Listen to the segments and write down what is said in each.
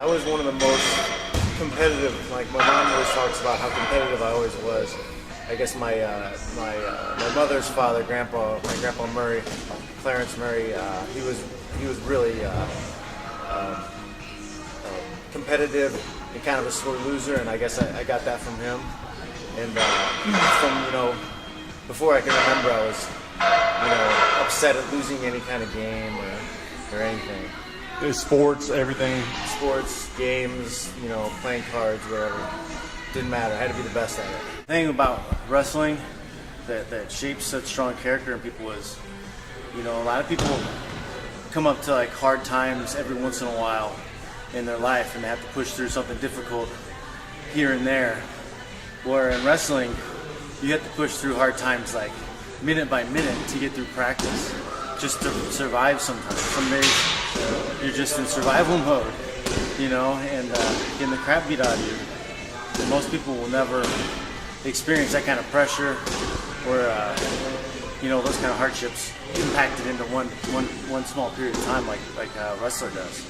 I was one of the most competitive. Like my mom always talks about how competitive I always was. I guess my mother's father, my grandpa Murray, Clarence Murray, he was really competitive and kind of a sore loser, and I guess I got that from him. And from before I can remember, I was upset at losing any kind of game or anything. Sports, everything. Sports, games, playing cards, whatever. Didn't matter. I had to be the best at it. The thing about wrestling that shapes such strong character in people is, a lot of people come up to like hard times every once in a while in their life, and they have to push through something difficult here and there. Where in wrestling, you have to push through hard times like minute by minute to get through practice, just to survive sometimes. Some days you're just in survival mode, and getting the crap beat out of you. And most people will never experience that kind of pressure or, those kind of hardships impacted into one small period of time like a wrestler does.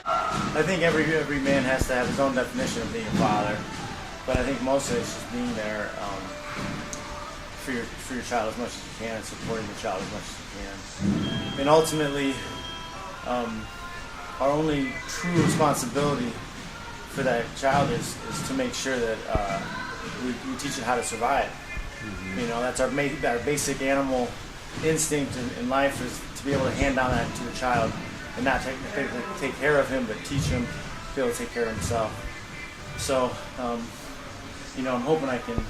I think every man has to have his own definition of being a father, but I think most of it's just being there for your child as much as you can and supporting the child as much as you can. And ultimately, our only true responsibility for that child is to make sure that we teach it how to survive. Mm-hmm. That's our basic animal instinct in life, is to be able to hand down that to the child and not take care of him, but teach him to be able to take care of himself. So, I'm hoping I can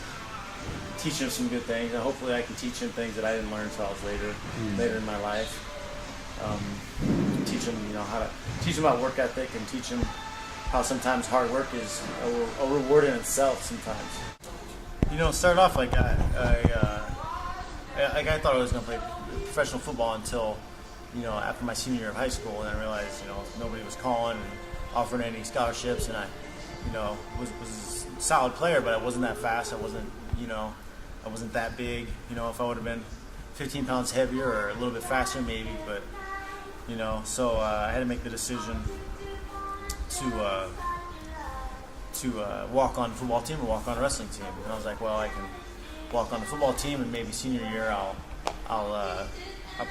teach him some good things, and hopefully I can teach him things that I didn't learn until I was later in my life. Teach him, teach him about work ethic, and teach him how sometimes hard work is a reward in itself sometimes. Started off like I thought I was going to play professional football until, after my senior year of high school, and I realized, nobody was calling and offering any scholarships, and I was a solid player, but I wasn't that fast. I wasn't that big. If I would have been 15 pounds heavier or a little bit faster, maybe, but, so I had to make the decision to walk on the football team or walk on a wrestling team. And I was like, well, I can walk on the football team, and maybe senior year I'll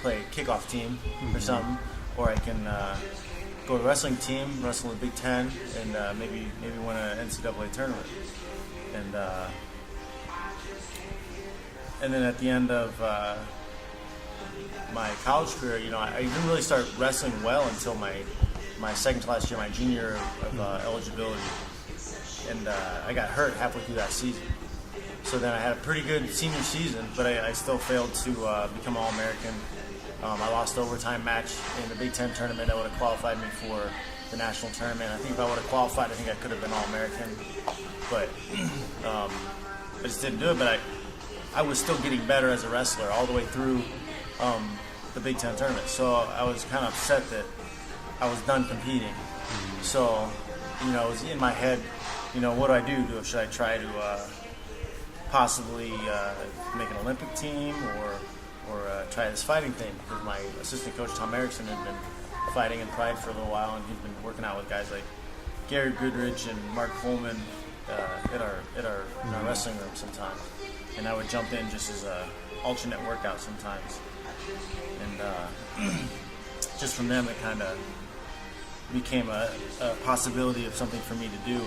play kickoff team or something, or I can go to a wrestling team, wrestle in the Big Ten, and maybe win an NCAA tournament. And then at the end of my college career, I didn't really start wrestling well until my second to last year, my junior year of eligibility. And I got hurt halfway through that season. So then I had a pretty good senior season, but I still failed to become All-American. I lost the overtime match in the Big Ten tournament that would have qualified me for the national tournament. I think if I would have qualified, I think I could have been All-American. But I just didn't do it. But I was still getting better as a wrestler all the way through the Big Ten tournament. So I was kind of upset that I was done competing. So, it was in my head, what do I do? Should I try to possibly make an Olympic team or try this fighting thing? Because my assistant coach, Tom Erickson, had been fighting in Pride for a little while, and he's been working out with guys like Gary Goodrich and Mark Coleman in our wrestling room sometimes. And I would jump in just as an alternate workout sometimes. And just from them, it kind of became a possibility of something for me to do.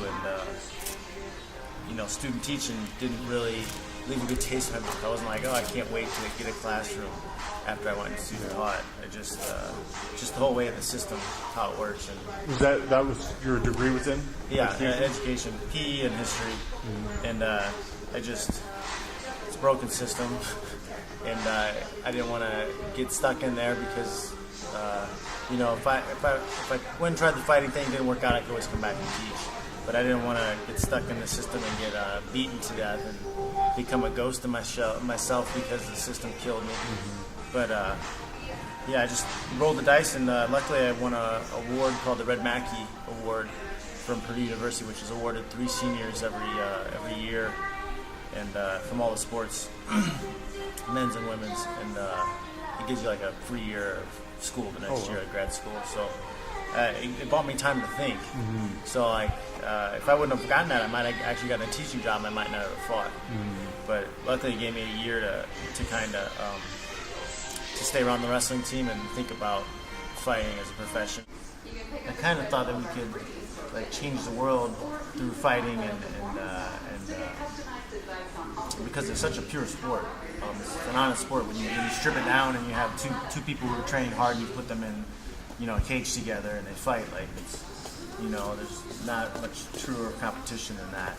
And student teaching didn't really leave a good taste in my mouth. I wasn't like, I can't wait to get a classroom after I went to junior high. I just the whole way of the system, how it works. And was that was your degree was in? Yeah, education, PE, and history. Mm-hmm. And it's a broken system, and I didn't want to get stuck in there because. If I went and tried the fighting thing, didn't work out, I could always come back and teach. But I didn't want to get stuck in the system and get beaten to death and become a ghost of myself because the system killed me. Mm-hmm. But I just rolled the dice, and luckily I won an award called the Red Mackey Award from Purdue University, which is awarded 3 seniors every year, and from all the sports, men's and women's, and it gives you like a free year of school the next year at grad school. So it bought me time to think. So like, if I wouldn't have gotten that, I might have actually gotten a teaching job. I might not have fought. But luckily, it gave me a year to kind of to stay around the wrestling team and think about fighting as a profession. I kind of thought that we could like change the world through fighting and because it's such a pure sport. It's an honest sport. When you strip it down and you have two people who are training hard and you put them in, a cage together and they fight, like it's, there's not much truer competition than that.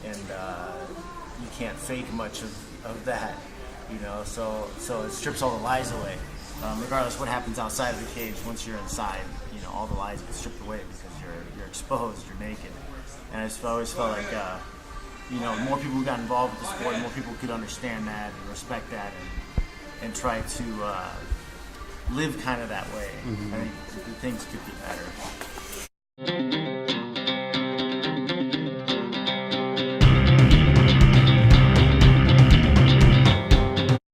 And you can't fake much of that, so it strips all the lies away. Regardless what happens outside of the cage, once you're inside, all the lies get stripped away because you're exposed, you're naked. And I just always felt like, more people who got involved with the sport, more people could understand that and respect that and try to live kind of that way. I think things could be better.